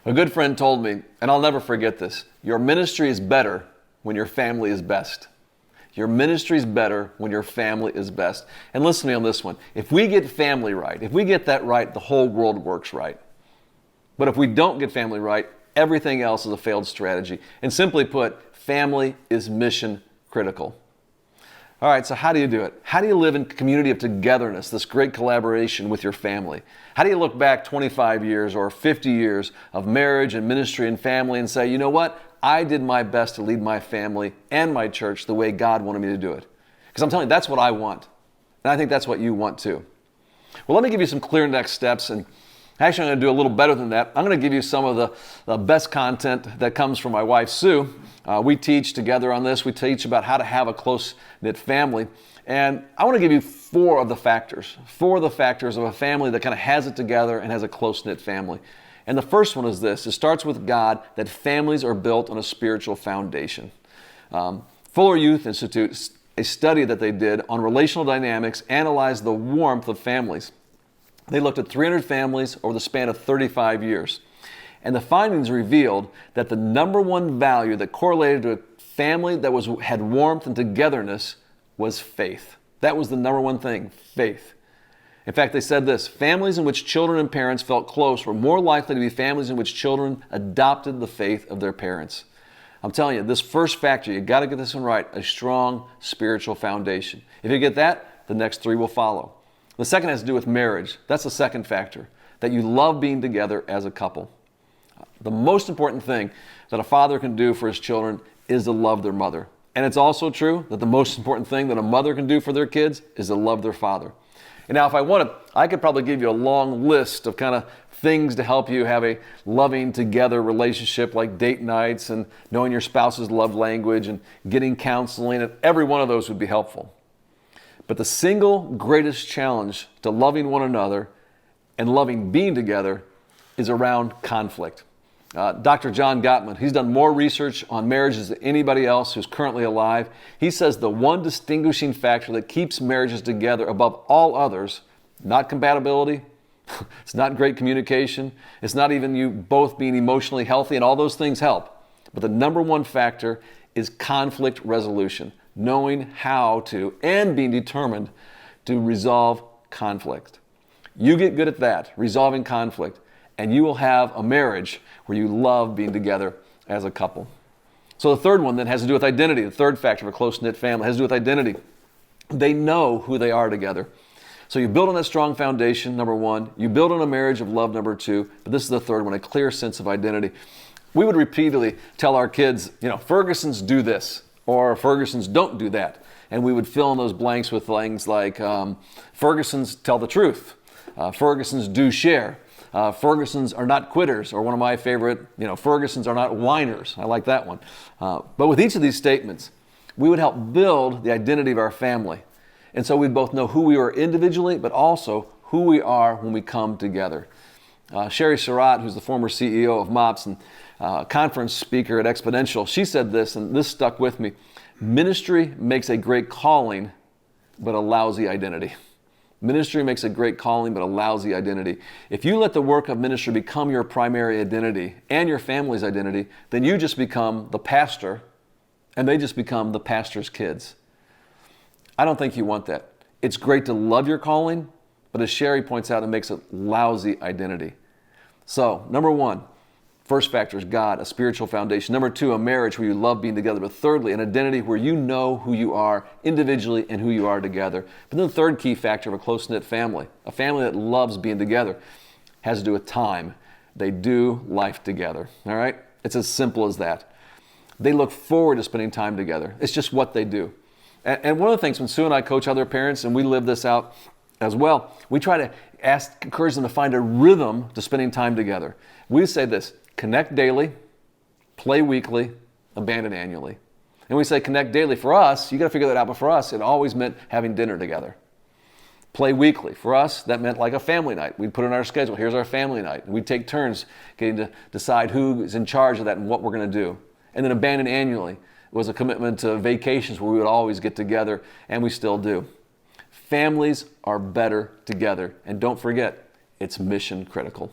A good friend told me, and I'll never forget this, your ministry is better when your family is best. Your ministry is better when your family is best. And listen to me on this one. If we get family right, if we get that right, the whole world works right. But if we don't get family right, everything else is a failed strategy. And simply put, family is mission critical. All right, so how do you do it? How do you live in community of togetherness, this great collaboration with your family? How do you look back 25 years or 50 years of marriage and ministry and family and say, you know what? I did my best to lead my family and my church the way God wanted me to do it. Because I'm telling you, that's what I want. And I think that's what you want too. Well, let me give you some clear next steps. And actually, I'm going to do a little better than that. I'm going to give you some of the best content that comes from my wife, Sue. We teach together on this. We teach about how to have a close-knit family. And I want to give you four of the factors of a family that kind of has it together and has a close-knit family. And the first one is this. It starts with God, that families are built on a spiritual foundation. Fuller Youth Institute, a study that they did on relational dynamics, analyzed the warmth of families. They looked at 300 families over the span of 35 years. And the findings revealed that the number one value that correlated to a family that had warmth and togetherness was faith. That was the number one thing, faith. In fact, they said this: families in which children and parents felt close were more likely to be families in which children adopted the faith of their parents. I'm telling you, this first factor, you got to get this one right, a strong spiritual foundation. If you get that, the next three will follow. The second has to do with marriage. That's the second factor, that you love being together as a couple. The most important thing that a father can do for his children is to love their mother. And it's also true that the most important thing that a mother can do for their kids is to love their father. And now if I wanted, I could probably give you a long list of kind of things to help you have a loving together relationship, like date nights and knowing your spouse's love language and getting counseling, and every one of those would be helpful. But the single greatest challenge to loving one another and loving being together is around conflict. Dr. John Gottman, he's done more research on marriages than anybody else who's currently alive. He says the one distinguishing factor that keeps marriages together above all others, not compatibility, it's not great communication, it's not even you both being emotionally healthy, and all those things help. But the number one factor is conflict resolution, knowing how to and being determined to resolve conflict. You get good at that, resolving conflict, and you will have a marriage where you love being together as a couple. So the third one then has to do with identity. The third factor of a close-knit family has to do with identity. They know who they are together. So you build on that strong foundation, number one. You build on a marriage of love, number two. But this is the third one, a clear sense of identity. We would repeatedly tell our kids, Fergusons do this, or Fergusons don't do that. And we would fill in those blanks with things like Fergusons tell the truth. Fergusons do share. Fergusons are not quitters, or one of my favorite, Fergusons are not whiners. I like that one. But with each of these statements, we would help build the identity of our family. And so we'd both know who we are individually, but also who we are when we come together. Sherry Surratt, who's the former CEO of MOPS and conference speaker at Exponential, she said this, and this stuck with me: ministry makes a great calling, but a lousy identity. Ministry makes a great calling, but a lousy identity. If you let the work of ministry become your primary identity and your family's identity, then you just become the pastor, and they just become the pastor's kids. I don't think you want that. It's great to love your calling, but as Sherry points out, it makes a lousy identity. So, number one, first factor is God, a spiritual foundation. Number two, a marriage where you love being together. But thirdly, an identity where you know who you are individually and who you are together. But then the third key factor of a close-knit family, a family that loves being together, has to do with time. They do life together, all right? It's as simple as that. They look forward to spending time together. It's just what they do. And one of the things, when Sue and I coach other parents, and we live this out as well, we try to encourage them to find a rhythm to spending time together. We say this: connect daily, play weekly, abandon annually. And we say connect daily. For us, you got to figure that out, but for us, it always meant having dinner together. Play weekly. For us, that meant like a family night. We'd put in our schedule, here's our family night. We'd take turns getting to decide who is in charge of that and what we're going to do. And then abandon annually was a commitment to vacations where we would always get together, and we still do. Families are better together. And don't forget, it's mission critical.